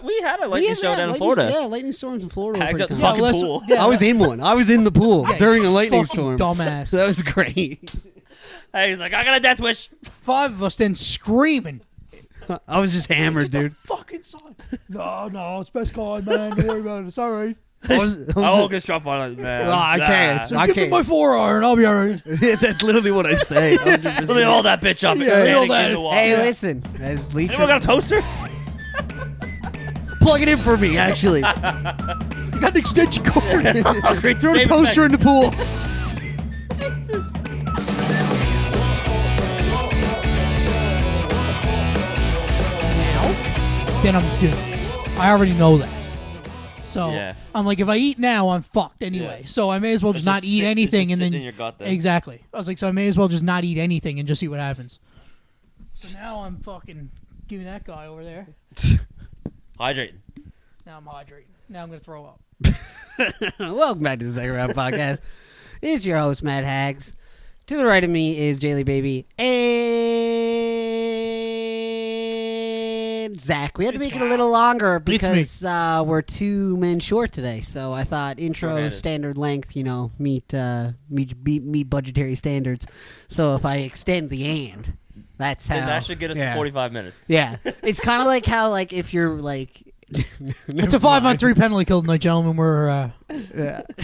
We had a lightning show down in Florida. Yeah, lightning storms in Florida. Hags at the fucking pool. I was in one. I was in the pool during a lightning storm. Dumbass. That was great. Hey, he's like, I got a death wish. 5 of us then screaming. I was just hammered, dude. Fuck inside. No, it's best kind, man. Don't worry about it. It's all right. I I'll get strap on it, man. No, I can't. So give me my 4 iron. I'll be all right. That's literally what I'd say. Let me hold that bitch up. Hey, listen. As Leech, Anyone got a toaster? plug it in for me, actually. You got an extension cord. Throw a toaster in the pool. Jesus. Then I'm doomed. I already know that. So I'm like, if I eat now, I'm fucked anyway. Yeah. So I may as well just not eat anything, and then in your gut then. Exactly. I was like, so I may as well just not eat anything and just see what happens. So now I'm fucking giving that guy over there. Hydrating. Now I'm hydrating. Now I'm gonna throw up. Welcome back to the Second Round Podcast. It's your host, Matt Hags. To the right of me is Jaylee Baby and Zack. We had to make it a little longer because we're 2 men short today. So I thought intro standard length, meet budgetary standards. So if I extend the and, that's how. And that should get us to 45 minutes. Yeah, it's kind of like how if you're like. It's a 5-on-3 penalty kill tonight, gentlemen. We're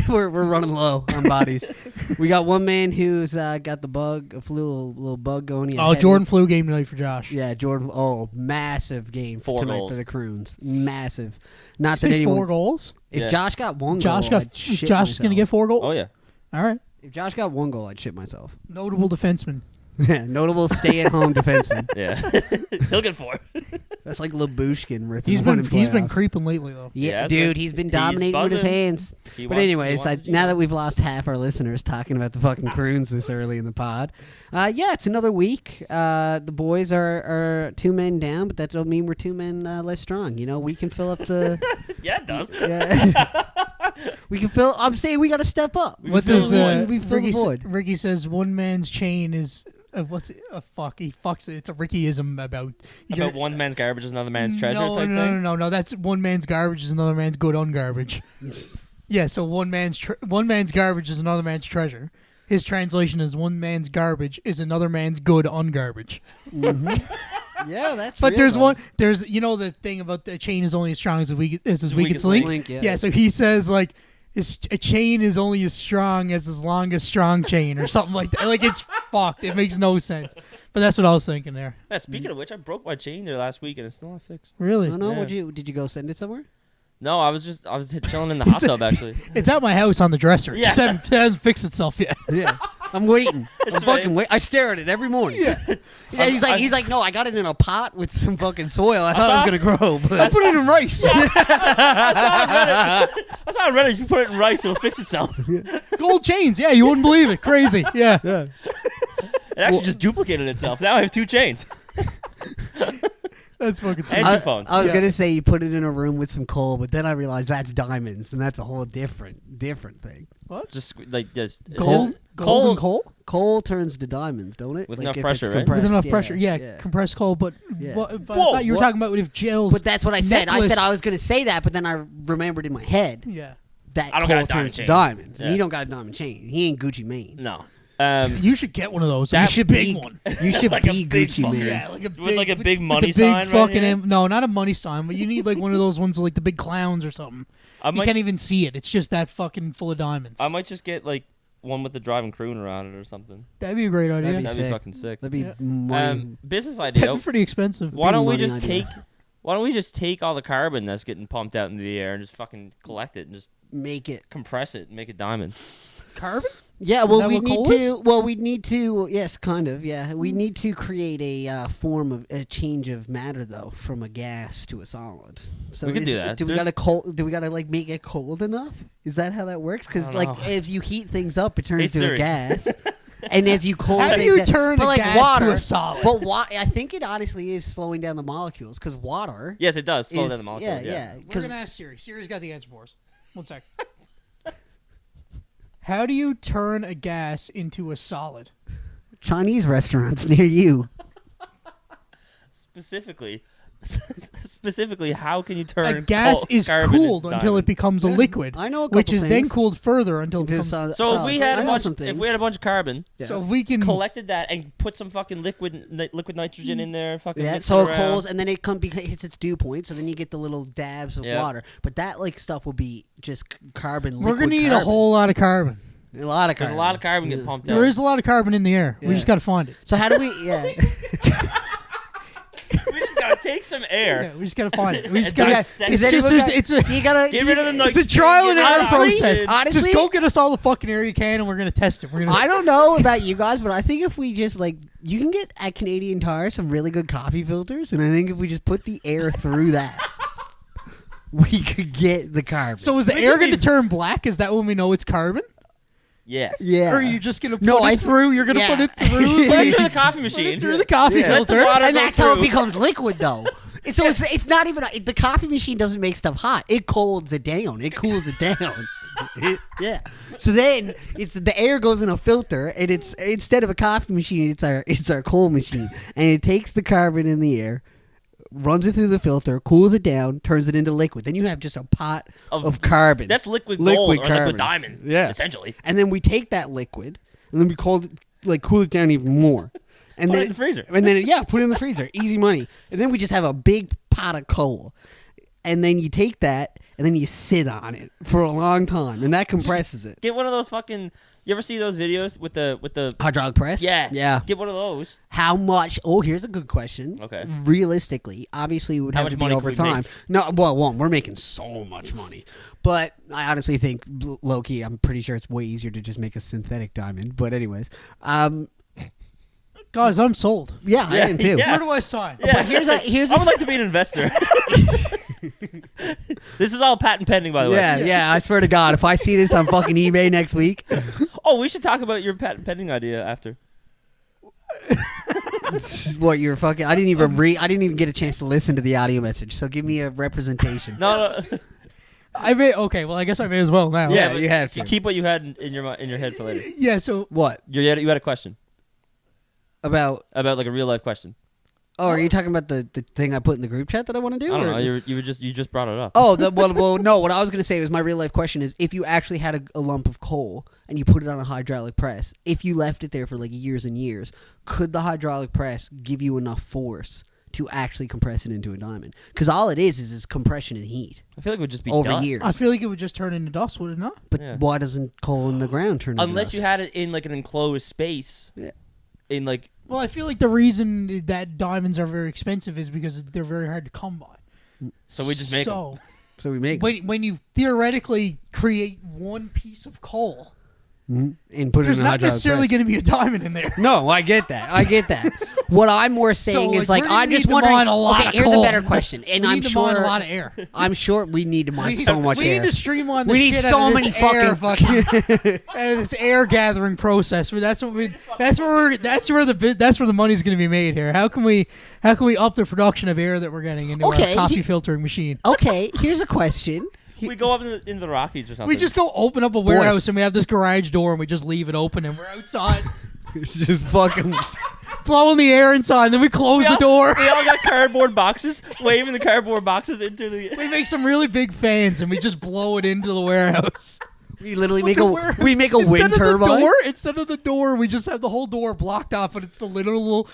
running low on bodies. We got one man who's got the bug, a little bug going. Jordan flu game tonight for Josh. Yeah, Jordan. Oh, massive game for 4 tonight goals for the Croons. Massive. Not that anyone. 4 goals. If Josh got 1 Josh goal, Josh gonna get 4 goals. Oh yeah. All right. If Josh got 1 goal, I'd shit myself. Notable defenseman. Yeah, notable stay-at-home defenseman. Yeah, he'll get 4. That's like Labushkin ripping. He's been creeping lately though. Yeah, dude, he's been dominating with his hands. But anyways, now that we've lost half our listeners talking about the fucking Croons this early in the pod, it's another week. The boys are 2 men down, but that don't mean we're 2 men less strong. We can fill up the. Yeah, it does. We can fill. I'm saying we got to step up. What does Ricky says? One man's chain is. What's it? Fuck. He fucks it. It's a Rickyism about one man's garbage is another man's treasure type thing? No. That's one man's garbage is another man's good ungarbage. Yeah, so one man's garbage is another man's treasure. His translation is one man's garbage is another man's good ungarbage. Mm-hmm. Yeah, that's. But real, there's the thing about the chain is only as strong as his weakest link. Yeah, so he says like. A chain is only as strong as his longest strong chain or something like that. Like, it's fucked. It makes no sense. But that's what I was thinking there. Yeah, speaking of which, I broke my chain there last week and it's still not fixed. Really? Oh, no? Yeah. Did you go send it somewhere? No, I was chilling in the hot tub actually. It's at my house on the dresser. It just hasn't fixed itself yet. Yeah. I'm waiting. I'm fucking waiting. I stare at it every morning. Yeah. He's like, no, I got it in a pot with some fucking soil. I thought it was gonna grow. But I put it in rice. I saw on Reddit. If you put it in rice, it'll fix itself. Gold chains. Yeah, you wouldn't believe it. Crazy. Yeah. It actually just duplicated itself. Now I have 2 chains. That's fucking sweet. And 2 phones. I was gonna say you put it in a room with some coal, but then I realized that's diamonds, and that's a whole different thing. What? Just coal. Coal turns to diamonds, don't it? With enough pressure, right? With enough pressure, compressed coal. But I thought you were talking about if Jill's. But that's what I said. I said I was gonna say that, but then I remember in my head. Yeah. That coal turns to diamonds. And he don't got a diamond chain. He ain't Gucci Mane. No. You should get one of those. You should big be one. You should like be Gucci Mane. Yeah, with a big money sign. No, not a money sign, but you need like one of those ones with like the big clowns or something. You can't even see it. It's just that fucking full of diamonds. I might just get like one with the driving crooner on it or something. That'd be a great idea. That'd be fucking sick. That'd be money. Business idea. That'd be pretty expensive. Why don't we just take all the carbon that's getting pumped out into the air and just fucking collect it and just compress it and make it diamonds? Carbon? Yeah, well, we need to. Yes, kind of. Yeah, we need to create a form of a change of matter, though, from a gas to a solid. So we can do that. Do we gotta like make it cold enough? Is that how that works? Because if you heat things up, it turns to a gas. And as you cool how do you turn a gas to a solid? But I think it honestly is slowing down the molecules because water. Yes, it does slow down the molecules. Yeah. We're gonna ask Siri. Siri's got the answer for us. 1 sec. How do you turn a gas into a solid? Chinese restaurants near you. Specifically, Specifically, how can you turn a gas is carbon cooled into until it diamond? becomes a liquid, I know a couple which is then things. cooled further until it Into becomes. So if we had I a know bunch, some if things. we had a bunch of carbon, So if we can collected that and put some fucking liquid nitrogen in there, fucking Yeah, mix so it it around. cools, and then it hits its dew point, so then you get the little dabs of Yeah. water. But that like stuff will be just carbon. we're liquid gonna need carbon. a whole lot of carbon. A lot of There's carbon. a lot of carbon getting pumped out. There is a lot of carbon in the air. Yeah. We just got to find it. So how do we? Yeah. We just gotta take some air. Yeah, we just got to find it. We just And got dissect to. it. It's Is just anyone there's- it's a. Do you gotta Get rid of the It's a nitrogen, trial and get rid error of the Honestly- process. oxygen. honestly- Just go get us all the fucking air you can, and we're gonna test it. We're gonna. I don't know about you guys, but I think if we just like, you can get at Canadian Tire some really good coffee filters, and I think if we just put the air through that, we could get the carbon. So is the We air could going to be- turn black? Is that when we know it's carbon? Yes. yeah. Or are you just going to put No, it through? You're going to yeah. put it through. Put it like, through the coffee put machine. it through the coffee Yeah. Let the filter. water And go that's how it through. becomes liquid, though. And so it's not even the coffee machine doesn't make stuff hot. It colds it down. It cools it down. Yeah. So then the air goes in a filter, and it's instead of a coffee machine, it's our coal machine, and it takes the carbon in the air, runs it through the filter, cools it down, turns it into liquid. Then you have just a pot of carbon. That's liquid Liquid gold or carbon. liquid diamond. Yeah. Essentially. And then we take that liquid, and then we cool it down even more. And Put then it in the freezer. And then put it in the freezer. Easy money. And then we just have a big pot of coal. And then you take that and then you sit on it for a long time, and that compresses it. Get one of those fucking. You ever see those videos with the? Hydraulic press? Yeah. Yeah. Get one of those. How much? Oh, here's a good question. Okay. Realistically, obviously, it would How have much to be money over could we time. make? No, well, one, we're making so much money, but I honestly think, low key, I'm pretty sure it's way easier to just make a synthetic diamond. But anyways, Guys, I'm sold. yeah, I Yeah, am too. yeah. Where do I sign? Yeah. But here's I would like to be an investor. This is all patent pending, by the way. yeah. I swear to God, if I see this on fucking eBay next week, Oh, we should talk about your patent pending idea after. what you're fucking. I didn't even get a chance to listen to the audio message. So give me a representation. No. I may. Okay, well, I guess I may as well now. Yeah, but you have to. Keep what you had in your head for later. Yeah. So What You had a question about? about like a real life question. Oh, are you talking about the thing I put in the group chat that I want to do? I don't or- know. You just brought it up. Oh, well, no. What I was going to say was my real life question is: if you actually had a lump of coal and you put it on a hydraulic press, if you left it there for like years and years, could the hydraulic press give you enough force to actually compress it into a diamond? Because all it is compression and heat I feel like it would just be over dust. years. I feel like it would just turn into dust, would it not? But Yeah. why doesn't coal in the ground turn? into Unless you dust? had it in like an enclosed space. Yeah. In like Well, I feel like the reason that diamonds are very expensive is because they're very hard to come by. so we just make them. So So we make when you theoretically create one piece of coal, and put there's it in a not hydraulic necessarily press. going to be a diamond in there. No, I get that. What I'm more saying is like, like we're gonna I'm just need to wondering. mine a lot Okay, of here's a coal. better question, and We I'm need to mine sure a lot of air. I'm sure we need to mine so much we air. need to streamline the We need shit so out of many this air fucking- out of this air gathering process. That's where the money's going to be made here. How can we up the production of air that we're getting into Okay, our coffee filtering machine? Okay, here's a question. We go up into the Rockies or something. We just go open up a warehouse and we have this garage door and we just leave it open and we're outside It's just fucking. blowing the air inside. Then we close the door. We all got cardboard boxes, waving the cardboard boxes into the. We make some really big fans and we just blow it into the warehouse. We literally But make the a warehouse- we make a instead wind of the turbine. door, instead of the door, we just have the whole door blocked off, but it's the literal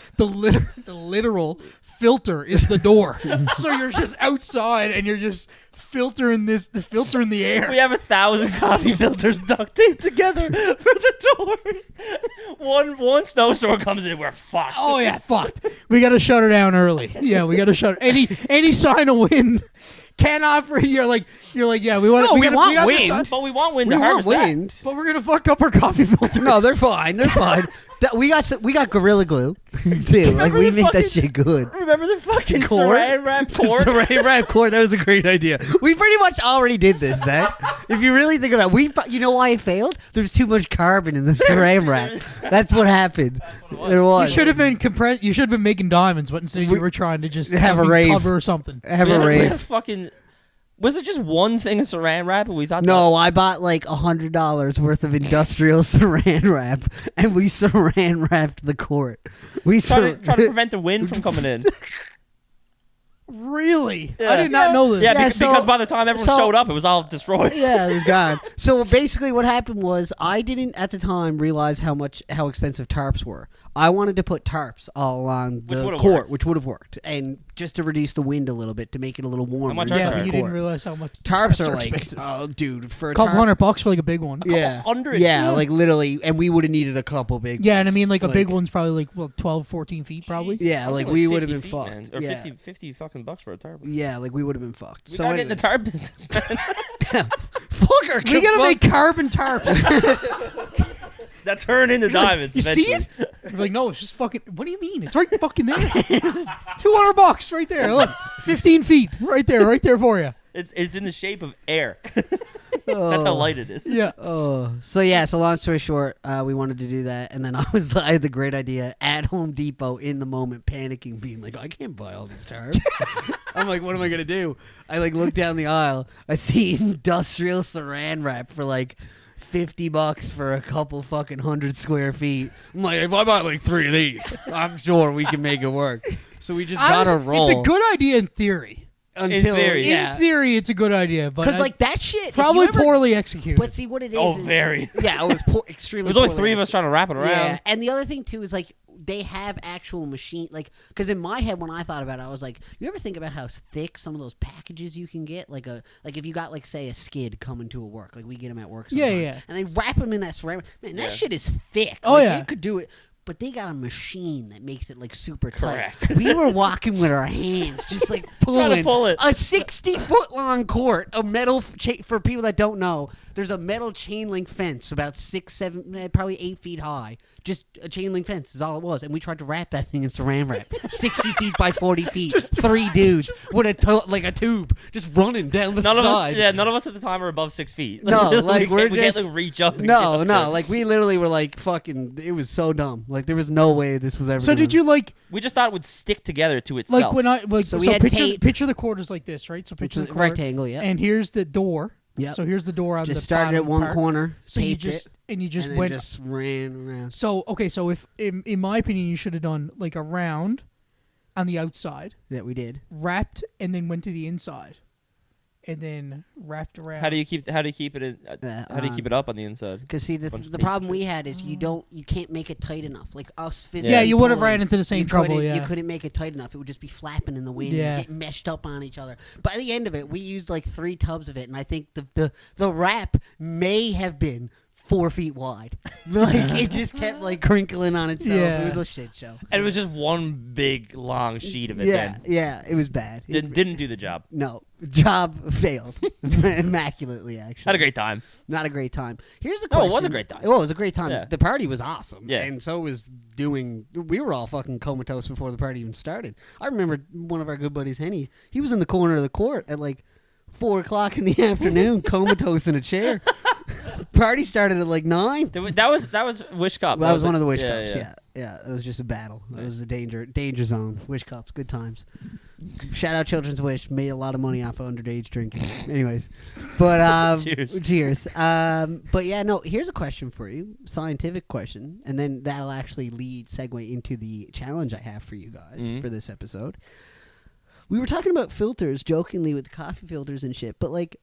filter is the door. So you're just outside and you're just filtering the air. We have 1,000 coffee filters duct taped together for the door. One snowstorm comes in, we're fucked. Oh yeah, fucked. We got to shut her down early. Yeah, we got to shut any sign of wind. Cannot for you're like yeah we want No, we want got this wind. sign, But we want wind We to want harvest wind. but we're gonna fuck up our coffee filters. No, they're fine. They're fine. We got Gorilla Glue too. Like we the make that fucking- shit good. that. Remember the fucking Cord? saran wrap cord? Saran wrap cord. That was a great idea. We pretty much already did this, Zach. If you really think about it, you know why it failed? There's too much carbon in the saran wrap. That's what happened. There You was. should have been You should have been making diamonds, but instead you were trying to just Have a be rave. cover or something. Have We a had rave. fucking. Was it just one thing of saran wrap? And we thought No, I bought like $100 worth of industrial saran wrap, and we saran wrapped the court. We trying to prevent the wind from coming in. Really? Yeah. I did not know this. Yeah, so- because by the time everyone showed up, it was all destroyed. Yeah, it was gone. So basically, what happened was I didn't at the time realize how expensive tarps were. I wanted to put tarps all along the court, worked. which would have worked, and just to reduce the wind a little bit to make it a little warmer. How much are Yeah, tarps? but you didn't realize how much Tarps are like, expensive. oh, dude, for a $200 tarp, for like a big one. yeah, $100. yeah, like literally, and we would have needed a couple big. Yeah, and I ones. mean, like a big one's probably like 12, 14 feet, probably. Yeah, I was like thinking we would have 50 been feet, man. fucked. Or Yeah, 50 fucking bucks for a tarp. yeah, like we would have been fucked. We So gotta get in the tarp business, man. fucker, We gotta make carbon tarps. That turn into diamonds. You see eventually. it? You're like, no, it's just fucking. What do you mean? It's right fucking there. $200 right there. Look, 15 feet right there for you. It's in the shape of air. That's how light it is. Yeah. Oh, so long story short, we wanted to do that, and then I had the great idea at Home Depot in the moment, panicking, being like, I can't buy all these tarps. I'm like, what am I gonna do? I like look down the aisle, I see industrial saran wrap for like $50 for a couple fucking 100 square feet. I'm like, if I buy like 3 of these, I'm sure we can make it work. So we just gotta roll. It's a good idea in theory. Until, theory. In theory, it's a good idea, but because like that shit, if probably you ever- poorly executed. But see what it is. Oh, is- very. Yeah, it was extremely. There was only poorly 3 of us trying to wrap it around. Yeah, and the other thing too is like they have actual machine, like because in my head when I thought about it, I was like, you ever think about how thick some of those packages you can get, like if you got like say a skid coming to a work, like we get them at work sometimes, Yeah. and they wrap them in that ceramic. Man, that Yeah. shit is thick. Oh, Like, yeah. it could do it. But they got a machine that makes it like super tight. Correct. We were walking with our hands, just like pulling pull it. a 60-foot long court, a metal for people that don't know. There's a metal chain link fence about 6, 7, probably 8 feet high. Just a chain link fence is all it was, and we tried to wrap that thing in saran wrap. 60 feet by 40 feet. 3 dudes with a tube just running down the None side. of us at the time are above 6 feet. No, like we we can't just like, reach up. And no, get no, up there. like we literally were like fucking. It was so dumb. Like there was no way this was ever. so gonna- did you like We just thought it would stick together to itself. like when I like So so, we had picture tape. picture the quarters like this, right? So It's picture a the cord, rectangle, yeah. and here's the door. Yep. So here's the door on Just the started at bottom one part. corner, So you taped just it, and you just and then went. just ran around. So okay, so if in my opinion, you should have done like a round on the outside, Yeah, we did. wrapped, and then went to the inside, and then wrapped around. how do you keep it in? How do you keep it up on the inside? Because see, the Bunch of problem tape. we had is you can't make it tight enough. Like us physically. Yeah, you would have pulling, ran into the same you trouble. couldn't- Yeah. You couldn't make it tight enough. It would just be flapping in the wind Yeah. and get meshed up on each other. By the end of it, we used like 3 tubs of it, and I think the wrap may have been 4 feet wide. Like it just kept like crinkling on itself. Yeah. It was a shit show. And it was just one big long sheet of it. Yeah, Then. yeah, it was bad. Didn't do the job. No, job failed immaculately. Actually, Had a great time. Not a great time. Here's the No, question. it was a great time. Well, it was a great time. Yeah. The party was awesome. Yeah. And so was doing. We were all fucking comatose before the party even started. I remember one of our good buddies, Henny. He was in the corner of the court at like 4:00 in the afternoon, comatose in a chair. Party started at like 9. That was Wish Cup. Well, that was one of the Wish yeah, Cups. Yeah. It was just a battle. It was a danger zone. Wish Cups, good times. Shout out Children's Wish. Made a lot of money off of underage drinking. Anyways, but cheers. But yeah, no. Here's a question for you, scientific question, and then that'll actually segue into the challenge I have for you guys for this episode. We were talking about filters jokingly with coffee filters and shit, but like,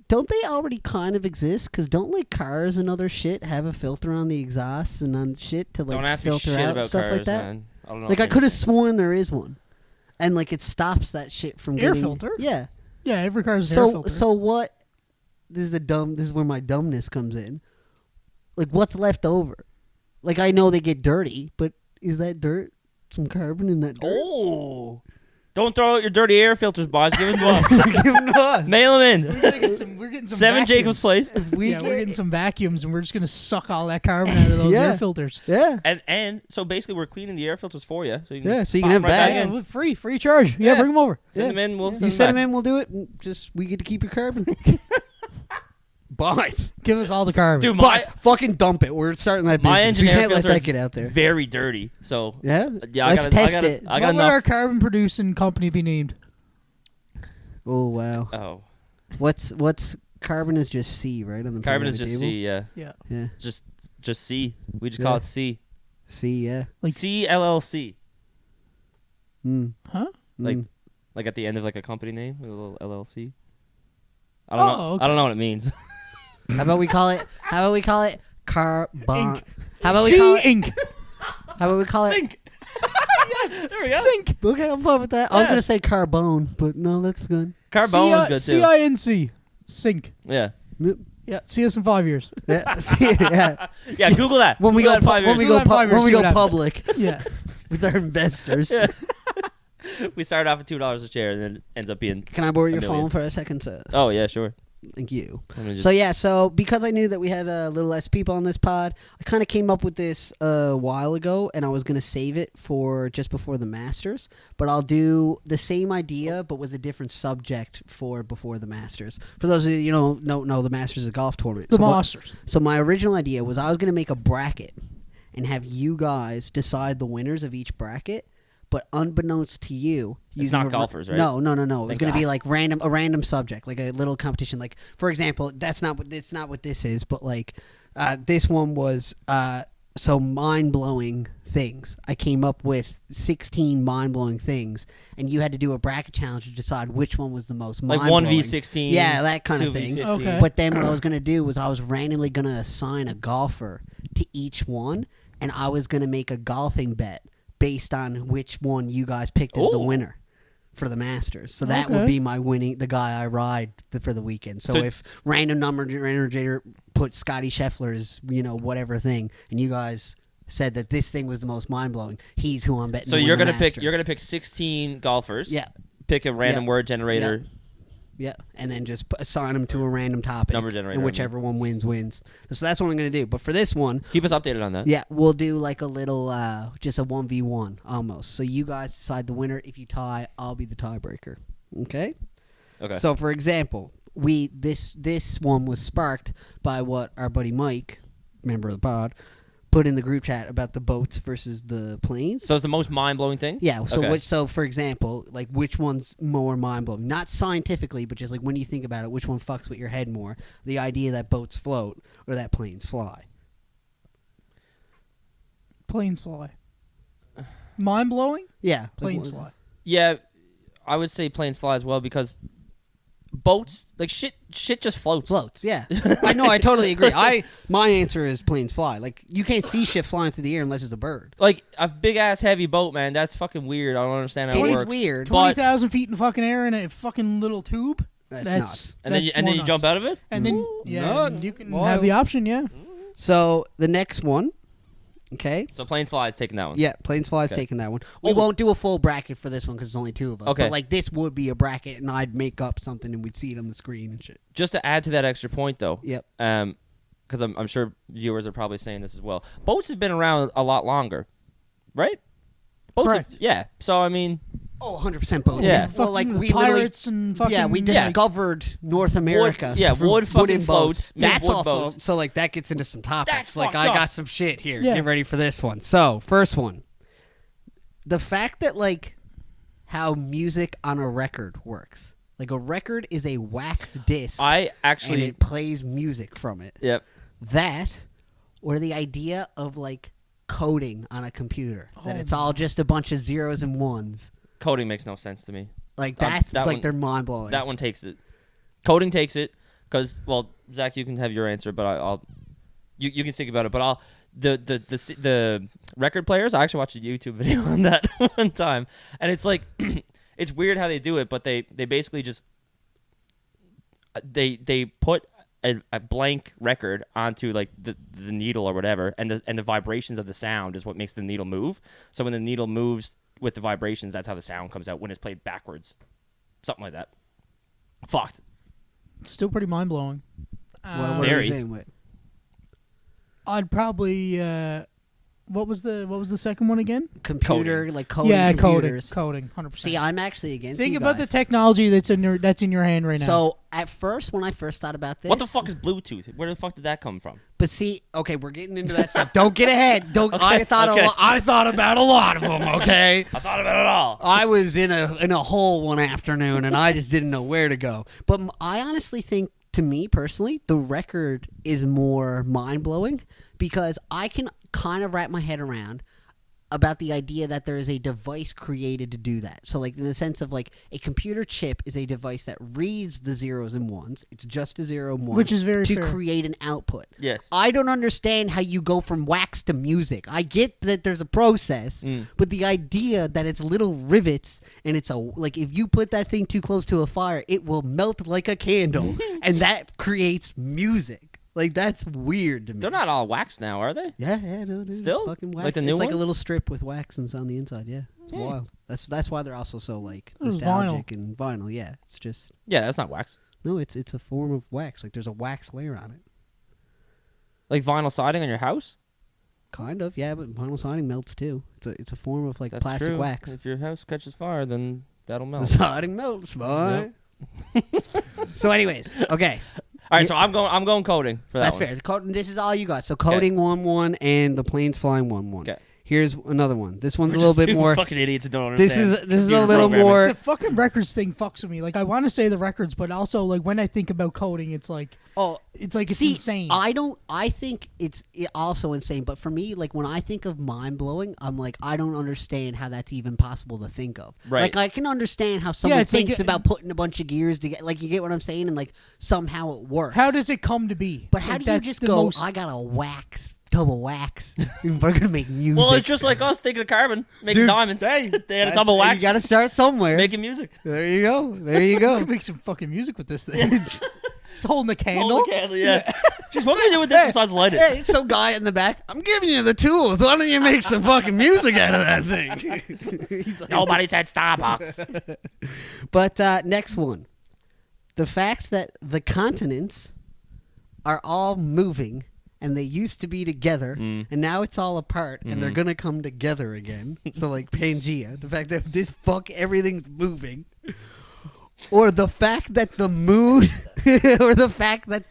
don't they already kind of exist? Because don't like cars and other shit have a filter on the exhaust and on shit to like Don't ask me filter shit out about stuff cars, like that? man. I don't know. Like I could have sworn there is one, and like it stops that shit from Air getting, filter? Yeah. Yeah, every car's an air filter. So what? This is where my dumbness comes in. Like what's left over? Like I know they get dirty, but is that dirt? Some carbon in that dirt? Oh. Don't throw out your dirty air filters, boys. Give them to us. Give 'em to us. Mail them in. We're getting some 7 vacuums. Jacobs Place. We're getting some vacuums, and we're just gonna suck all that carbon out of those Yeah. air filters. Yeah. And so basically we're cleaning the air filters for you. So you can Yeah, so you pop can have 'em right back. back Yeah, in. with free charge. Yeah, Yeah. bring them over. Send Yeah. them in. We'll You send send them them back. in, we'll do it. And just we get to keep your carbon. Boys. Give us all the carbon. Dude, my, Boys, fucking dump it. We're starting that my business. engine We air can't let filter that is get out there. very dirty. So Yeah? yeah, Let's test it. I What got would our enough. carbon producing company be named? Oh, wow. Oh, What's carbon is just C, right? On the carbon is periodic just table? C. Yeah, Yeah, Yeah. just C. We just call Yeah. it C. C, yeah. Like- CLLC. Mm. huh? Like Mm. Like at the end of like a company name, a little LLC. I Oh, don't know. okay. I don't know what it means. How about we call it carbon? Inc. How about we call it Inc. How about we call it Sink. Yes, there we go. Sync. Okay, I'm fine with that. I was Yeah. gonna say carbone, but no, that's good. Carbone is good too. CINC. Sync. Yeah. Yeah. See us in 5 years. Yeah, yeah. Yeah. Google that. When we Google go, that in 5 when we years. go, Google that in 5 when years, we see go what happens. public Yeah. with our investors. Yeah. We started off at $2 a share, and then it ends up being. Can I borrow your million. phone for a second, sir? Oh yeah, sure. Thank you. Let me just- So yeah, so because I knew that we had a little less people on this pod, I kind of came up with this a while ago, and I was gonna save it for just before the Masters. But I'll do the same idea, but with a different subject for before the Masters. For those of you who don't know, the Masters is a golf tournament. The So what- Masters. So my original idea was I was gonna make a bracket and have you guys decide the winners of each bracket. But unbeknownst to you, It's using not a golfers, right? No. It was Thank going to be God. like a random subject, like a little competition. Like for example, it's not what this is, but like this one was so mind blowing things. I came up with 16 mind blowing things, and you had to do a bracket challenge to decide which one was the most like mind blowing. 1v16. Yeah, that kind of thing. 2v15. Okay. But then what I was going to do was I was randomly going to assign a golfer to each one, and I was going to make a golfing bet based on which one you guys picked as the Ooh. winner for the Masters. So that Okay. would be my winning, the guy I ride for the weekend. So So- if random number generator put Scotty Scheffler's, whatever thing, and you guys said that this thing was the most mind blowing, he's who I'm betting. So to win you're the gonna pick. Master. You're gonna pick 16 golfers. Yeah. Pick a random Yeah. word generator. Yeah, and then just assign them to a random topic. Number generator, And I whichever one wins. So that's what I'm going to do. But for this one, Keep us updated on that. yeah, we'll do like a little, just a 1v1 almost. So you guys decide the winner. If you tie, I'll be the tiebreaker. Okay? Okay. So for example, this one was sparked by what our buddy Mike, member of the pod, put in the group chat about the boats versus the planes. So it's the most mind-blowing thing? Yeah. So Okay. so for example, like which one's more mind blowing? Not scientifically, but just like when you think about it, which one fucks with your head more? The idea that boats float or that planes fly. Planes fly. Mind blowing. Yeah. Planes fly. Yeah, I would say planes fly as well because boats, like shit just floats. Floats. Yeah. I know. I totally agree. My answer is planes fly. Like you can't see shit flying through the air unless it's a bird. Like a big ass heavy boat, man. That's fucking weird. I don't understand how It it is works. weird. But- 20,000 feet in fucking air in a fucking little tube. That's nuts. And then you more jump nuts. out of it. And then nuts. you can Wild. have the option. Yeah. So the next one. Okay. So planes fly is taking that one. Yeah, planes flies Okay. taking that one. We Oh. won't do a full bracket for this one because there's only two of us. Okay. But like this would be a bracket, and I'd make up something, and we'd see it on the screen and shit. Just to add to that extra point, though. Yep. Because I'm sure viewers are probably saying this as well. Boats have been around a lot longer, right? Boats have- Correct. yeah. So I mean, Oh, 100% boats. Yeah. Well, like Fucking we literally, pirates and fucking yeah, we like, discovered North America. yeah, through wood fucking wooden boats. floats, made That's wood also boats. so like that gets into some topics. That's Like fucked I up. got some shit here. Yeah. Get ready for this one. So first one, the fact that like how music on a record works. Like a record is a wax disc, I and actually. it plays music from it. Yep. That, or the idea of like coding on a computer that Oh it's all just a bunch of zeros and ones. Coding makes no sense to me. Like that's that like one- they're mind blowing. That one takes it. Coding takes it because Zach, you can have your answer, but I'll. You can think about it, but I'll. The record players. I actually watched a YouTube video on that one time, and it's like, it's weird how they do it, but they basically just. They put a blank record onto like the needle or whatever, and the vibrations of the sound is what makes the needle move. So when the needle moves with the vibrations, that's how the sound comes out when it's played backwards, something like that. Fucked. Still pretty mind blowing. what are Very. you saying with? I'd probably. What was the second one again? Computer, like coding yeah, computers. coding, 100%. See, I'm actually against Think you about guys. the technology that's in your hand right now. So at first, when I first thought about this, What the fuck is Bluetooth? Where the fuck did that come from? But see, okay, we're getting into that stuff. Don't get ahead. Don't. Okay, I thought okay. I thought about a lot of them. Okay. I thought about it all. I was in a hole one afternoon and I just didn't know where to go. But I honestly think, to me personally, the record is more mind blowing because I can kind of wrap my head around about the idea that there is a device created to do that. So, like, in the sense of, like, a computer chip is a device that reads the zeros and ones. It's just a 0 and 1. Which is very to fair. create an output. Yes. I don't understand how you go from wax to music. I get that there's a process, but the idea that it's little rivets and it's like, if you put that thing too close to a fire, it will melt like a candle, and that creates music. Like, that's weird to me. They're not all wax now, are they? Yeah, no, dude. Still? It's fucking wax. Like the new it's like a ones? little strip with wax and it's on the inside. Yeah, it's wild. That's why they're also so like It's nostalgic and vinyl. Yeah, it's just Yeah, that's not wax. no. It's a form of wax. Like, there's a wax layer on it. Like vinyl siding on your house? Kind of, yeah. But vinyl siding melts too. It's a form of like That's plastic true. wax. If your house catches fire, then that'll The melt. siding melts, boy. So, anyways, okay. All right, so I'm going coding for that That's one. fair. This is all you got. So coding 1-1 and the planes flying 1-1. Okay. Here's another one. This one's We're a little just bit two more. fucking idiots who don't This understand. is a computer little programming. more. The fucking records thing fucks with me. Like, I want to say the records, but also, like, when I think about coding, it's like, Oh, it's see, insane. I think it's also insane. But for me, like, when I think of mind blowing, I'm like, I don't understand how that's even possible to think of. Right. Like, I can understand how someone it's like thinks about putting a bunch of gears together. Like, you get what I'm saying, and like somehow it works. How does it come to be? But how Like, do you that's just the go? most- I got a double wax. We're gonna make music. Well, it's just like us thinking of carbon, making Dude, diamonds. hey, They had a double wax, You got to start somewhere. making music. There you go. There you I go. could make some fucking music with this thing. Just holding a candle. Hold the candle, yeah. Just what can you do with this besides light it? Hey, some guy in the back. I'm giving you the tools. Why don't you make some fucking music out of that thing? He's like, Nobody said Starbucks. But next one, the fact that the continents are all moving and they used to be together and now it's all apart and they're gonna come together again. So like Pangea, the fact that everything's moving. Or the fact that the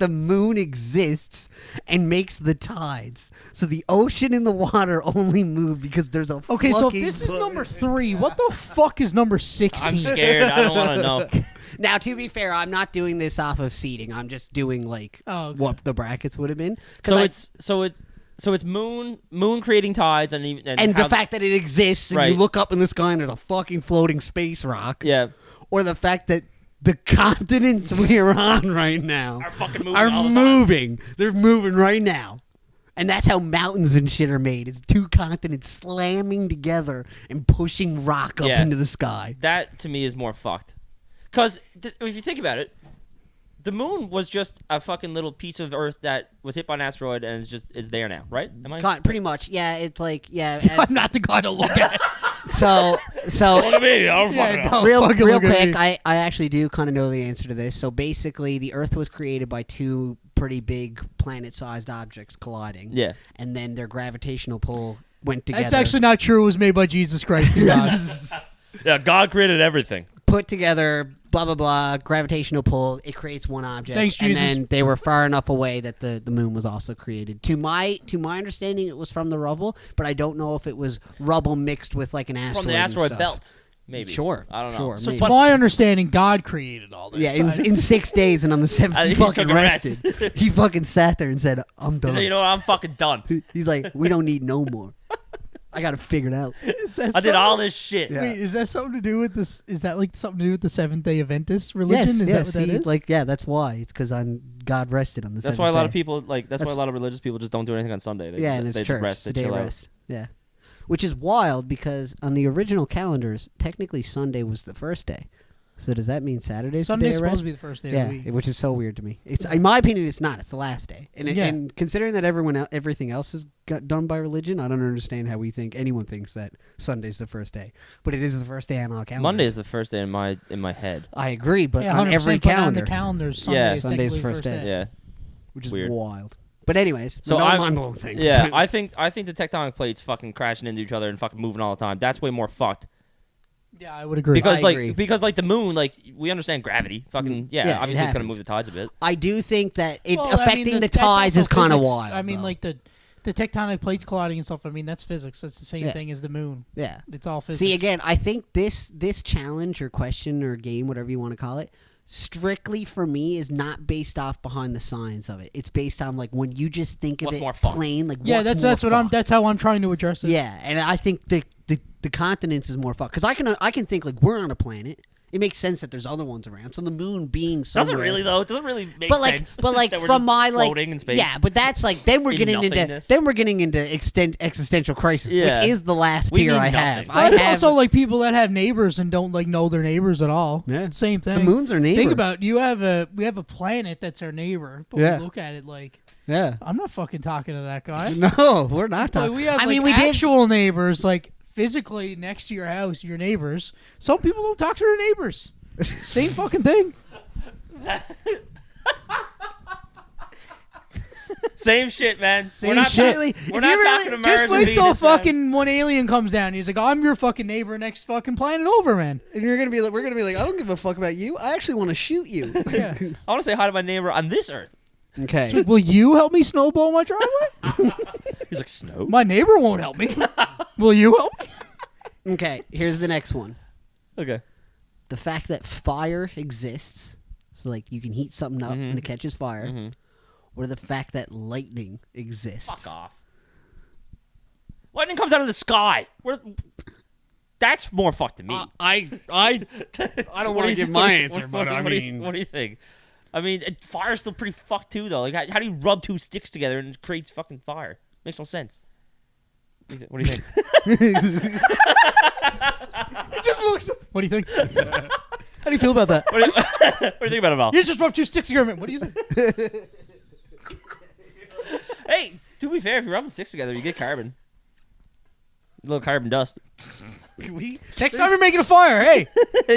moon exists and makes the tides. So the ocean and the water only move because there's a Okay, so if fucking this is book. number 3, what the fuck is number 16? I'm scared. I don't want to know. Now, to be fair, I'm not doing this off of seeding. I'm just doing like what the brackets would have been. So it's moon creating tides and and the fact that it exists and you Right. look up in the sky and there's a fucking floating space rock. yeah. Or the fact that the continents we're on right now Are fucking moving are all the time. moving. They're moving right now. And that's how mountains and shit are made. It's two continents slamming together and pushing rock up Yeah. into the sky. That to me is more fucked. Because if you think about it, the moon was just a fucking little piece of Earth that was hit by an asteroid and is there now, right? Am I? Pretty much. Yeah, it's like, yeah. I'm not the guy to look at. So Look at me. I don't fucking know. no, real fucking real look at quick, me. I actually do kind of know the answer to this. So basically, the Earth was created by two pretty big planet-sized objects colliding. Yeah. And then their gravitational pull went together. That's actually not true. It was made by Jesus Christ. the God. Yeah, God created everything. Put together, blah, blah, blah, gravitational pull. It creates one object. Thanks, and Jesus. then they were far enough away that the moon was also created. To my understanding, it was from the rubble, but I don't know if it was rubble mixed with like an asteroid. From the and asteroid stuff. belt, maybe. Sure. I don't know. Sure, So maybe. to my understanding, God created all this. Yeah, in 6 days, and on the 7th, he He fucking took a rest. rested. He fucking sat there and said, I'm He done. said, you know what? I'm fucking done. He's like, we don't need no more. I got it figured out. I did all this shit. Yeah. Wait, is that something to do with this? Is that like something to do with the Seventh-day Adventist religion? Yes, is yes. that what that is? Like, yeah, that's why. It's because God rested on the That's 7th why a lot day. of people like. That's why a lot of religious people just don't do anything on Sunday. They Yeah, just, and it's they church. Just rest. It's a They day chill of out. rest. Yeah. Which is wild because on the original calendars, technically Sunday was the first day. So does that mean Saturday's the day Sunday's of supposed rest? to be the first day Yeah, of the week. which is so weird to me. It's in my opinion, it's not. It's the last day, and Yeah. and considering that everything else is done by religion, I don't understand how anyone thinks that Sunday's the first day, but it is the first day on all calendars. Monday is the first day in my head. I agree, but Yeah, on 100%, every but on calendar, the calendars, Sunday Yeah. is Sunday's technically first day. Yeah. which is Weird. wild. But anyways, So another I'm- mind-blowing thing. Yeah, I think the tectonic plates fucking crashing into each other and fucking moving all the time. That's way more fucked. Yeah, I would agree. Because I agree. like the moon, like we understand gravity. Fucking Yeah, it obviously it's gonna happens. move the tides a bit. I do think that it Well, I mean, affecting the that's tides also is kind of physics. wild. I mean, though. like the tectonic plates colliding and stuff. I mean, that's physics. That's the same Yeah. thing as the moon. yeah. It's all physics. See, again, I think this challenge or question or game, whatever you want to call it, strictly for me is not based off behind the science of it. It's based on like when you just think of What's it more fun? plain. Like Yeah, what's that's more what fun. that's how I'm trying to address it. Yeah, and I think the continents is more fun because I can think like we're on a planet. It makes sense that there's other ones around. So the moon being somewhere. Doesn't really though. It doesn't really make sense. But like that we're from just my like floating in space. yeah, but that's like then we're In getting nothingness. into existential crisis, Yeah. which is the last We tier mean I nothing. have. Well, I That's have also like people that have neighbors and don't like know their neighbors at all. Yeah. Same thing. the moon's our neighbor. Think about we have a planet that's our neighbor, but Yeah. we look at it like yeah. I'm not fucking talking to that guy. No, we're not Like, talking. we have I mean, like, we did. actual neighbors, like physically next to your house, your neighbors. Some people don't talk to their neighbors. Same fucking thing. Same shit, man. Same we're not shit. We're not talking to Mars Just and wait till Venus, man. fucking one alien comes down. And he's like, I'm your fucking neighbor next fucking planet over, man. And you're gonna be like, we're gonna be like, I don't give a fuck about you. I actually want to shoot you. Yeah. I want to say hi to my neighbor on this Earth. Okay. Will you help me snowball my driveway? He's like, snow? My neighbor won't help me. Will you help me? Okay. Here's the next one. Okay. The fact that fire exists, so like you can heat something up and it catches fire, or the fact that lightning exists. Fuck off. Lightning comes out of the sky. That's more fucked to me. I don't What do you give think? my answer, What- but what- I what do you- mean, what do you think? I mean, fire's still pretty fucked too, though. Like, how do you rub two sticks together and it creates fucking fire? Makes no sense. What do you think? It just looks. What do you think? How do you feel about that? What do you think about it, Val? You just rubbed two sticks together. What do you think? Hey, to be fair, if you're rubbing sticks together, you get carbon. A little carbon dust. Next time you're making a fire, hey,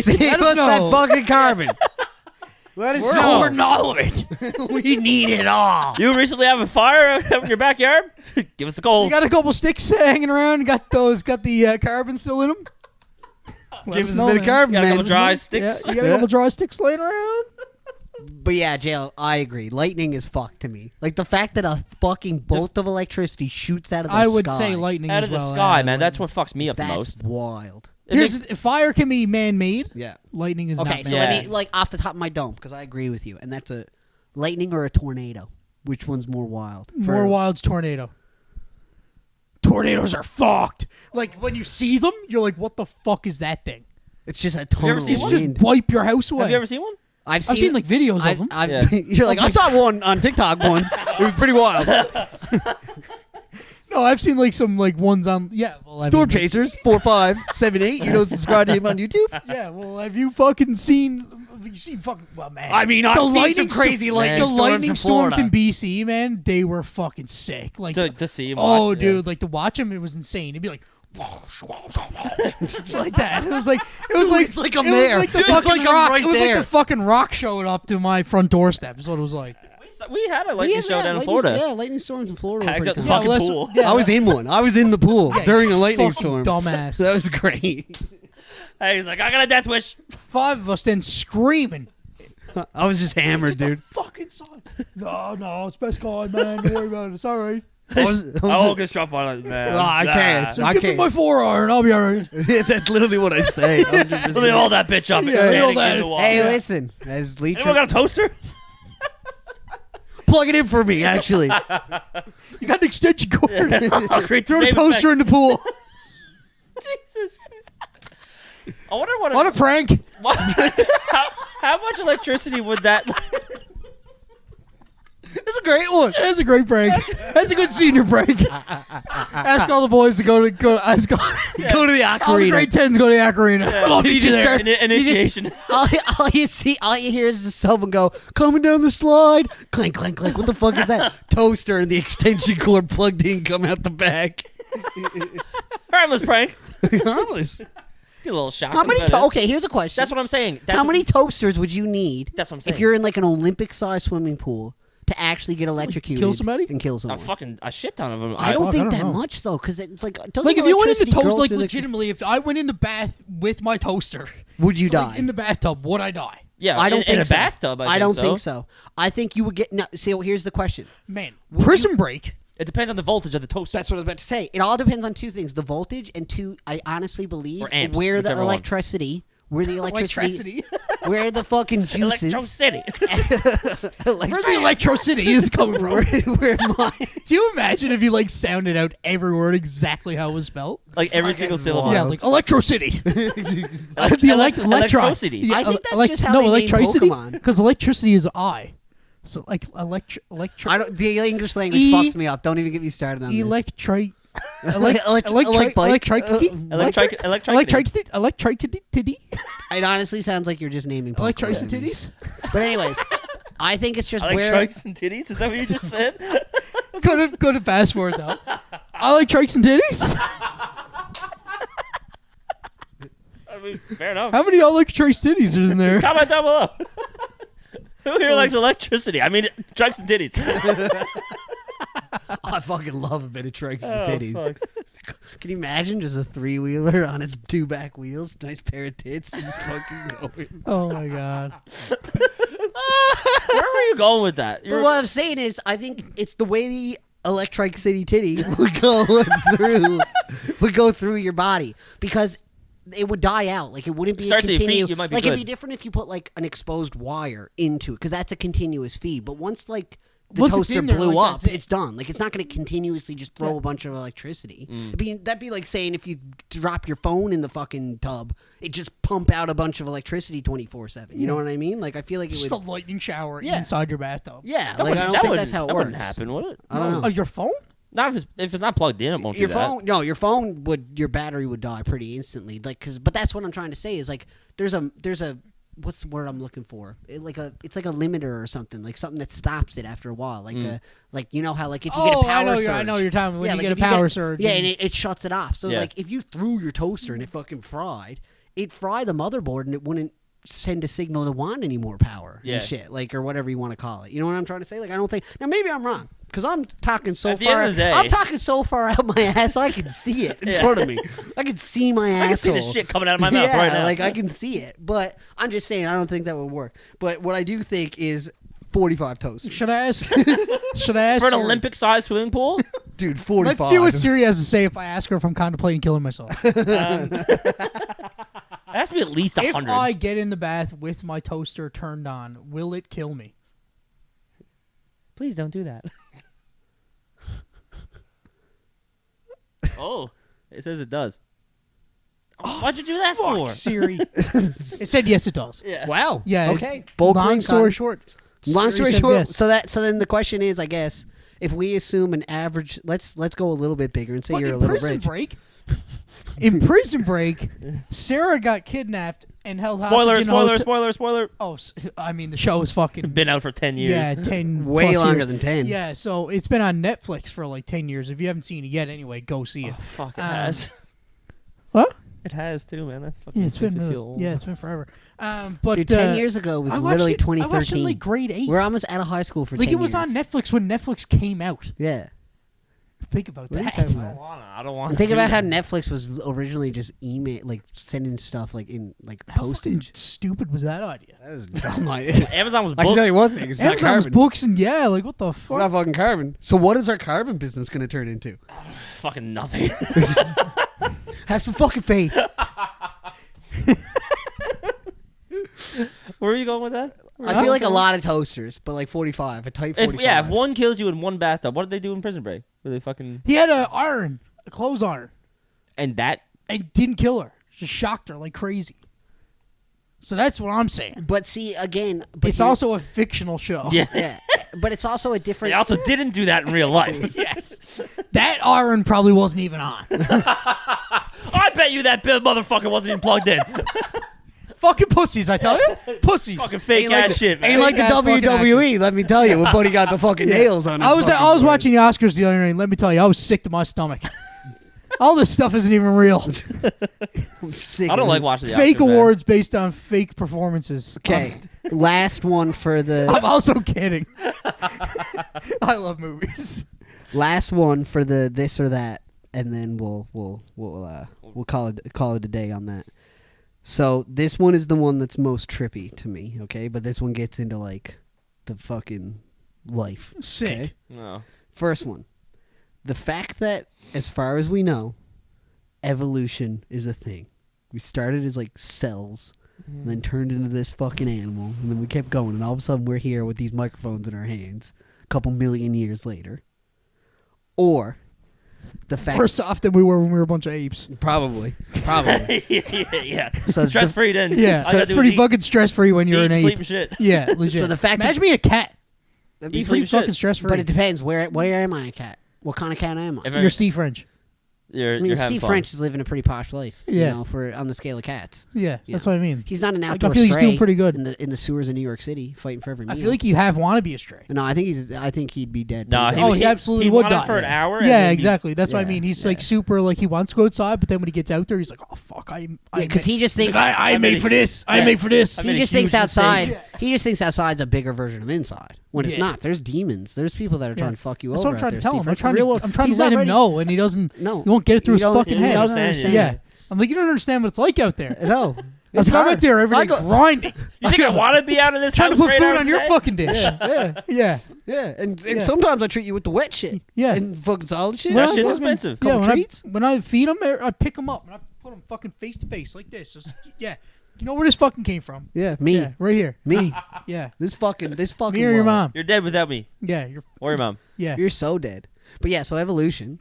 save let us us that know. fucking carbon. Let us we're know. hoarding all of it. We need it all. You recently have a fire out in your backyard? Give us the coals. You got a couple sticks hanging around. Got the carbon still in them. Give us a bit of carbon, got a man. couple dry Yeah, sticks. you got a couple dry sticks laying around. But yeah, Jail, I agree. Lightning is fucked to me. Like the fact that a fucking bolt of electricity shoots out of the sky. I would say lightning Out as of the well. sky, yeah, man. That's lightning. what fucks me up the That's most. wild. It makes- Fire can be man-made. Yeah. Lightning is Okay, not. so man-made. let me like off the top of my dome because I agree with you, and that's a lightning or a tornado. Which one's more wild? More wild's tornado. Tornadoes are fucked. Like when you see them, you're like, "What the fuck is that thing?" It's just a you ton ever of seen It's one? just wind. wipe your house away. Have you ever seen one? I've I've seen like videos of them. Yeah. You're like, I saw one on TikTok once. It was pretty wild. No, I've seen like some like ones on. Yeah, well, I Storm mean, Chasers 4578. You know, subscribe to him on YouTube. Yeah, well, have you fucking seen? You seen fucking? Well, man. I mean, I've seen some crazy lightning the storms lightning in storms Florida. in BC, man, they were fucking sick. Like, To see him oh, watch, dude, like to watch them, it was insane. It'd be like. Like that. It was like it's like I'm it was there. like the It's fucking like I'm rock. right It was there. like the fucking rock showed up to my front doorstep. Is what it was like. We had a lightning show down in lightning- Florida. Yeah, lightning storms in Florida. Were Hags pretty at the common. fucking let's- pool. yeah, I was in one. I was in the pool Yeah, during a lightning fucking storm. dumbass. That was great. Hey, he's like, I got a death wish. 5 of us then screaming. I was just hammered, dude. Fucking son. No, it's best kind, man. Don't worry about it. It's all right. I was, I won't get struck on it, man. No, I can't. So I give me can't. my 4 iron. I'll be all right. That's literally what I'd say. 100%. Let me hold that bitch up. Yeah, It's hold standing that. in the wall. Hey, Yeah. listen. As Leech, Anyone got a toaster? plug it in for me. Actually, You got an extension cord. I'll create the Throw the same toaster in the pool. effect. Jesus. I wonder what. What a prank. How much electricity would that? it's a great one. That's a great prank. That's a good senior prank. Ask all the boys to go. Ask all, Go to the all the ocarina. grade 10s go to the ocarina. I'll meet you just there. start- Initiation. all you hear is someone go coming down the slide. Clank, clank, clank. What the fuck is that? Toaster and the extension cord plugged in come out the back. Harmless prank. Harmless. Get a little shock. How many? Okay, here's a question. That's what I'm saying. That's How what- many toasters would you need? That's what I'm saying. If you're in like an Olympic-sized swimming pool to actually get electrocuted, kill somebody? and kill someone. a shit ton of them. I don't Fuck, think I don't that know. much though, because it like doesn't Like if you went into electricity go like through the- legitimately, if I went in the bath with my toaster, would you like, die? in the bathtub, would I die? Yeah, I don't think in a so. bathtub. I don't think so. I think you would get. No, see, well, here's the question. Man, prison break. It depends on the voltage of the toaster. That's what I was about to say. It all depends on two things: the voltage, and two. I honestly believe Or amps, where the whichever one. electricity where the electricity, where the fucking juices. Electrocity. Where the electricity is coming from. where my Can you imagine if you like sounded out every word exactly how it was spelled? Like every single syllable. Yeah, like electricity. Electrocity. I think that's just how they name Pokemon. Because electricity is I. So like electric. The English language fucks me up. Don't even get me started on this. Electricity. It honestly sounds like you're just naming Pokemon. Electricities. But anyways, I think it's just I like where trikes and titties. Is that what you just said? Go to fast forward though. I like trikes and titties. I mean, fair enough. How many electric titties are in there? Comment down below. Who here likes electricity? I mean, trikes and titties. I fucking love a bit of trikes and titties. Fuck. Can you imagine just a 3-wheeler on its 2 back wheels? Nice pair of tits just fucking going. Oh my god. Where were you going with that? But what I'm saying is, I think it's the way the electric city titty would go through your body, because it would die out. Like, it wouldn't be a Starts at your continuous. feet, you might be like, good. it'd be different if you put like an exposed wire into it, because that's a continuous feed. But once like the Once it's toaster in there, blew like, up, that's it. it's done. Like, it's not going to continuously just throw a bunch of electricity. That'd be like saying if you drop your phone in the fucking tub, it just pump out a bunch of electricity 24/7. You know what I mean? Like, I feel like it Just would. a lightning shower Yeah. inside your bathtub. Yeah, That like I wouldn't- don't think that's how it that works. wouldn't happen, would it? I don't know. Oh, your phone? Not if it's not plugged in, it won't Your do phone, no, your phone your battery would die pretty instantly. Like, but that's what I'm trying to say is like there's a what's the word I'm looking for? It's like a limiter or something, like something that stops it after a while. Like like you know how like if you get a power surge. I know you're talking about when Yeah, you like get a if you power surge. Yeah, and it shuts it off. So Yeah. like if you threw your toaster and it fucking fried, it'd fry the motherboard and it wouldn't send a signal to want any more power Yeah. and shit, like, or whatever you want to call it. You know what I'm trying to say? Like, I don't think. Now maybe I'm wrong, because I'm talking so At the far. end of the day- I'm talking so far out my ass, I can see it in Yeah. front of me. I can see my I can see asshole. the shit coming out of my mouth Yeah, right now. like I can see it. But I'm just saying, I don't think that would work. But what I do think is 45 toasters. Should I ask? Should I ask for an Siri? Olympic-sized swimming pool. Dude, 45. Let's see what Siri has to say if I ask her if I'm contemplating killing myself. It has to be at least If 100. I get in the bath with my toaster turned on, will it kill me? Please don't do that. Oh, it says it does. Why'd you do that Fuck for? Siri. It said yes, it does. Yeah. Wow. Yeah. Okay. Bold Long claim, story Cotton. short. Long Siri story says short, yes. so then the question is, I guess, if we assume an average, let's go a little bit bigger and say you're a In little Prison rich. Break. In Prison Break, Sarah got kidnapped and held Spoiler, hostage in a hotel. spoiler. Oh, I mean the show is fucking Been out for 10 years. yeah, 10 Way plus longer years. than 10. Yeah, so it's been on Netflix for like 10 years. If you haven't seen it yet, anyway, go see it. Oh, fuck, it Um, has. What? It has too, man. That fucking Yeah, it's makes been me feel old. it's been forever. But Dude, 10 years ago was I watched literally it- I watched it in 2013. like grade 8. We're almost out of high school for like 10 it was years. on Netflix when Netflix came out. Yeah. Think about What are you that. talking I about? don't want And to think do about how that. Netflix was originally just email, like sending stuff like in like How postage. fucking stupid was that idea? That was dumb. I Amazon was can books. tell you one thing: it's not Amazon was carbon. books and yeah, like what the It's fuck? not fucking carbon. So what is our carbon business going to turn into? Fucking nothing. Have some fucking faith. Where are you going with that? I feel like a lot of toasters, but like 45, a tight 45. If one kills you in one bathtub, what did they do in Prison Break? Were they fucking He had a clothes iron, and that? and didn't kill her. Just shocked her like crazy. So that's what I'm saying. But see, again, but It's here- also a fictional show. Yeah. yeah, but it's also a different. They also didn't do that in real life. Yes. That iron probably wasn't even on. I bet you that bill motherfucker wasn't even plugged in. Fucking pussies, I tell you. Pussies. Fucking fake Ain't like ass the- shit, man. Ain't like the Ass fucking WWE, let me tell you. When Buddy got the fucking nails on his I was fucking forehead. watching the Oscars the other night, and let me tell you, I was sick to my stomach. All this stuff isn't even real. I'm sick I don't of like it. watching the Fake Oscars, man. awards based on fake performances. Okay, last one for the I'm also kidding. I love movies. last one for the this or that, and then we'll call it a day on that. So this one is the one that's most trippy to me, okay? But this one gets into like the fucking life. Sick. Okay? No. First one. The fact that, as far as we know, evolution is a thing. We started as like cells and then turned into this fucking animal, and then we kept going, and all of a sudden we're here with these microphones in our hands a couple million years later. Or the fact Worse off than we were when we were a bunch of apes. Probably. yeah. So Stress free then. Yeah, so it's pretty fucking stress free when you're an ape. Sleep and shit. Yeah, legit. So the fact imagine being a cat. That'd Be be pretty sleep fucking stress free. But it depends. Where am I a cat? What kind of cat am I? You're Steve French. You're Steve French is living a pretty posh life. Yeah. You know, for on the scale of cats. Yeah, that's what I mean. He's not an I outdoor feel he's stray doing pretty good. in the sewers of New York City, fighting for every meal. I feel like he'd want to be a stray. No, I think he'd be dead. No, pretty he absolutely he would wanted die. for an hour. Yeah, exactly. That's what I Yeah, mean. He's yeah. like super, like he wants to go outside, but then when he gets out there, he's like, oh fuck, because he just thinks I made for this. I made for this. made he a just thinks huge outside. mistake. He just thinks outside's a bigger version of inside. When it's Yeah. not. There's demons. There's people that are trying to fuck you That's over. what I'm trying out to there, tell him. Steve I'm French. trying to He's let not him ready. know, and he doesn't. No, He won't get it through his fucking he head. doesn't understand. Yeah. I'm like, you don't understand what it's like out there. No, It's I'm out there every day grinding. You think I want to be out of this Trying to house put right food now on your today? fucking dish. Yeah, Yeah. and Yeah. sometimes I treat you with the wet shit. Yeah. and fucking solid shit. That Well, shit's fucking- expensive. Yeah, Couple treats? when I feed them, I'd pick them up and I put them fucking face to face like this. Just, yeah. You know where this fucking came from? Yeah, me, Yeah, right here. me. Yeah. This fucking. Me or your world. mom. You're dead without me. Yeah, Or your mom. You're so dead. But yeah, so evolution.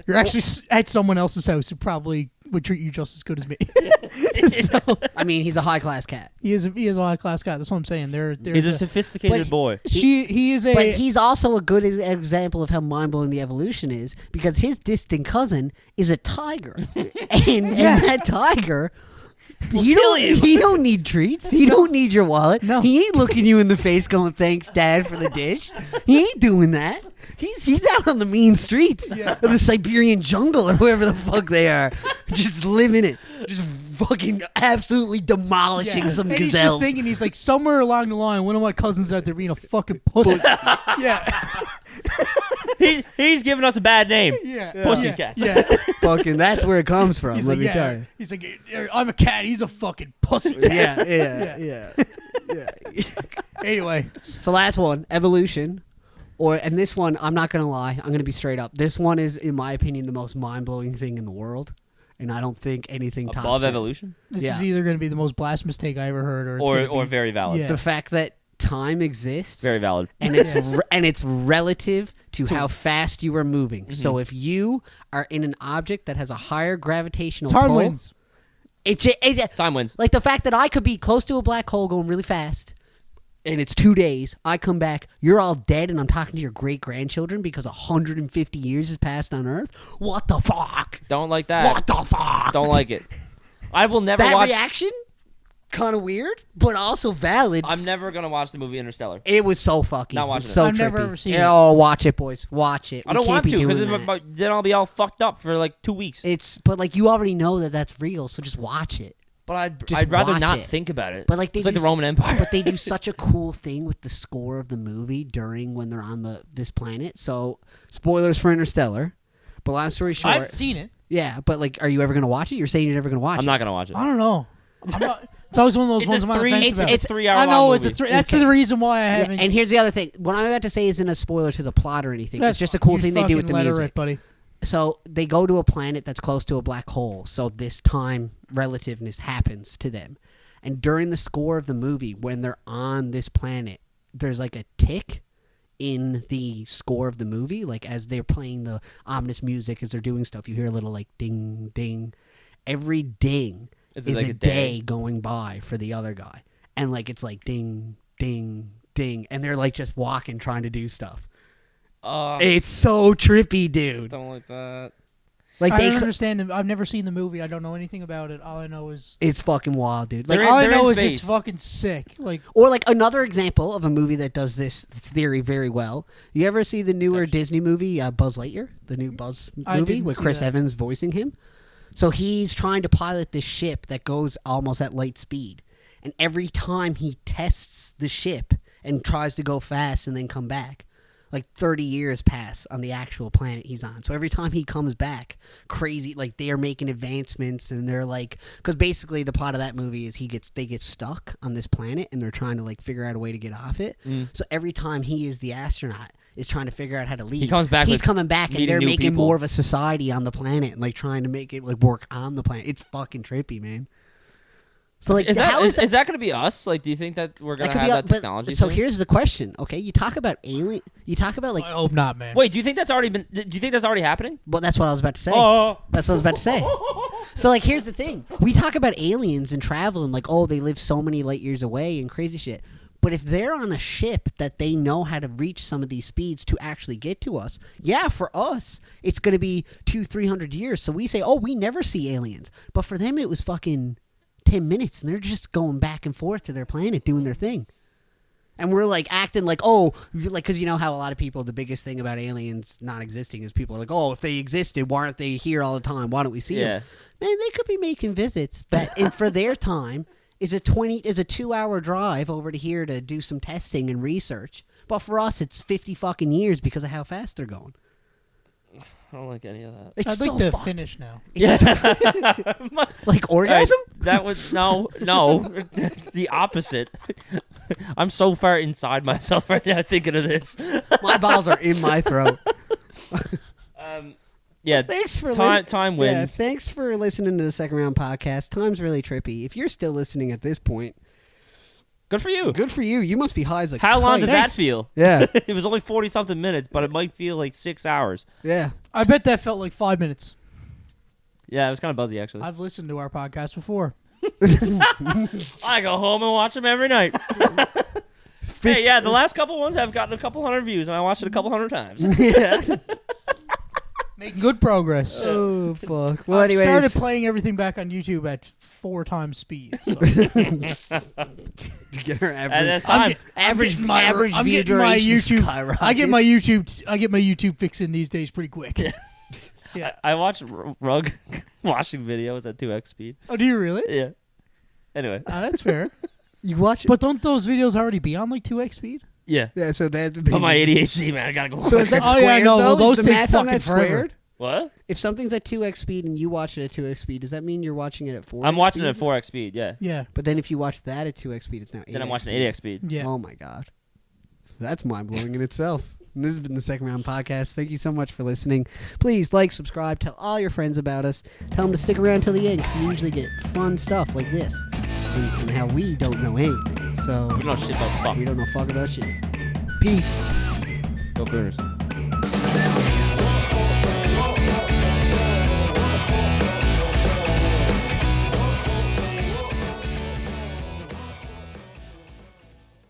You're actually at someone else's house who probably would treat you just as good as me. So I mean, he's a high class cat. he is a high class guy. That's what I'm saying. He's a sophisticated But- boy. he is a But he's also a good example of how mind blowing the evolution is because his distant cousin is a tiger, and that tiger. He don't need treats. He don't need your wallet. No. He ain't looking you in the face going, "Thanks, Dad, for the dish." He ain't doing that. He's out on the mean streets of the Siberian jungle or wherever the fuck they are, just living it, just fucking absolutely demolishing some and gazelles. he's just thinking, he's like, somewhere along the line, one of my cousins out there being a fucking pussy. Yeah. He's giving us a bad name. Yeah. Pussycats. Yeah. Fucking, that's where it comes from. He's let like, me tell you. He's like, I'm a cat. He's a fucking pussy cat. Yeah. Anyway. So last one, evolution. And this one, I'm not going to lie. I'm going to be straight up. This one is, in my opinion, the most mind-blowing thing in the world. And I don't think anything tops Above it. evolution? This Yeah. is either going to be the most blasphemous take I ever heard, or it's gonna Or be, very valid. Yeah. The fact that time exists. Very valid. And it's relative to how fast you are moving. Mm-hmm. So if you are in an object that has a higher gravitational Time pull, wins. Time wins. like the fact that I could be close to a black hole going really fast, and it's 2 days, I come back, you're all dead, and I'm talking to your great-grandchildren because 150 years has passed on Earth? What the fuck? Don't like that. What the fuck? Don't like it. I will never that watch. reaction? Kind of weird, but also valid. I'm never gonna watch the movie Interstellar. It was so fucking. Not watching it's it. so I've never trippy. ever seen Yeah, it. Oh, watch it, boys. Watch it. I don't want to because because then I'll be all fucked up for like 2 weeks. but like you already know that that's real, so just watch it. But just I'd rather watch not it. think about it. But like they it's like do the Roman Empire. But they do such a cool thing with the score of the movie during when they're on this planet. So spoilers for Interstellar. But long story short, I've seen it. yeah. But like, are you ever gonna watch it? You're saying you're never gonna watch it. I'm not gonna watch it. I don't know. It's always one of those It's ones a I'm on the three. fence It's about. a 3 hour. I know long it's a movie. three. That's the reason why I Yeah, haven't. and here's the other thing. What I'm about to say isn't a spoiler to the plot or anything. That's It's just a cool you thing they do with the fucking let her music. rip, buddy. So they go to a planet that's close to a black hole. So this time relativeness happens to them. And during the score of the movie, when they're on this planet, there's like a tick in the score of the movie. Like as they're playing the ominous music, as they're doing stuff, you hear a little like ding, ding. Every ding Is is it like a a day day? going by for the other guy. And like it's like ding, ding, ding. And they're like just walking, trying to do stuff. It's so trippy, dude. Don't like that. Like I they don't understand. I've never seen the movie. I don't know anything about it. All I know is It's fucking wild, dude. Like, They're in- all I they're know in is it's space. fucking sick. Like or like another example of a movie that does this theory very well. You ever see the newer Disney movie Buzz Lightyear, the new Buzz I movie didn't with see Chris that. Evans voicing him? So he's trying to pilot this ship that goes almost at light speed, and every time he tests the ship and tries to go fast and then come back, like 30 years pass on the actual planet he's on. So every time he comes back, crazy, like they are making advancements, and they're like, because basically the plot of that movie is they get stuck on this planet and they're trying to like figure out a way to get off it. So every time he is the astronaut is trying to figure out how to leave. He comes back He's with coming back, and meeting they're new making people. more of a society on the planet and like trying to make it like work on the planet. It's fucking trippy, man. So like, is that going to be us? Like, do you think that we're going to have that technology? So here's the question. Okay, you talk about alien. You talk about like. I hope not, man. Wait, do you think that's already been? Do you think that's already happening? Well, that's what I was about to say. Oh. That's what I was about to say. So like, here's the thing. We talk about aliens and travel and like, oh, they live so many light years away and crazy shit. But if they're on a ship that they know how to reach some of these speeds to actually get to us, yeah, for us, it's going to be 200-300 years. So we say, oh, we never see aliens. But for them, it was fucking 10 minutes, and they're just going back and forth to their planet doing their thing. And we're like acting like, oh, like, because you know how a lot of people, the biggest thing about aliens not existing is people are like, oh, if they existed, why aren't they here all the time? Why don't we see them? Man, they could be making visits that, and for their time, is a 2-hour drive over to here to do some testing and research. But for us, it's 50 fucking years because of how fast they're going. I don't like any of that. It's I'd so like to fucked. finish now. Like orgasm? That was no, the opposite. I'm so far inside myself right now thinking of this. My balls are in my throat. Yeah, thanks for time wins. Yeah, thanks for listening to the Second Round podcast. Time's really trippy. If you're still listening at this point, good for you. Good for you. You must be high as a How long did kite. that feel? Yeah. It was only 40-something minutes, but it might feel like 6 hours. Yeah. I bet that felt like 5 minutes. Yeah, it was kind of buzzy, actually. I've listened to our podcast before. I go home and watch them every night. Hey, yeah, the last couple ones have gotten a couple hundred views, and I watched it a couple hundred times. Yeah. Making good progress. Oh, fuck. Well, I anyways. started playing everything back on YouTube at 4 times speed. So. To get our And that's average, time. average I'm view getting my duration YouTube. skyrockets. I get my YouTube fix in these days pretty quick. Yeah. I watch rug washing videos at 2x speed. Oh, do you really? Yeah. Anyway. That's fair. You watch it? But don't those videos already be on like 2x speed? Yeah. Yeah, so that. But my ADHD, man, I gotta go. So is that Oh, squared, yeah, no, though? well, Is those the take math on fucking that forever. squared? What? If something's at 2x speed and you watch it at 2x speed, does that mean you're watching it at 4x I'm watching speed? it at 4x speed, yeah. Yeah. But then if you watch that at 2x speed, it's now 8x Then I'm watching speed. 8x speed. Yeah. Oh, my God. That's mind-blowing in itself. And this has been the Second Round Podcast. Thank you so much for listening. Please like, subscribe, tell all your friends about us. Tell them to stick around till the end because you usually get fun stuff like this and how we don't know anything. So We don't know shit about fuck. we don't know fuck about shit. Peace. Go Cougars.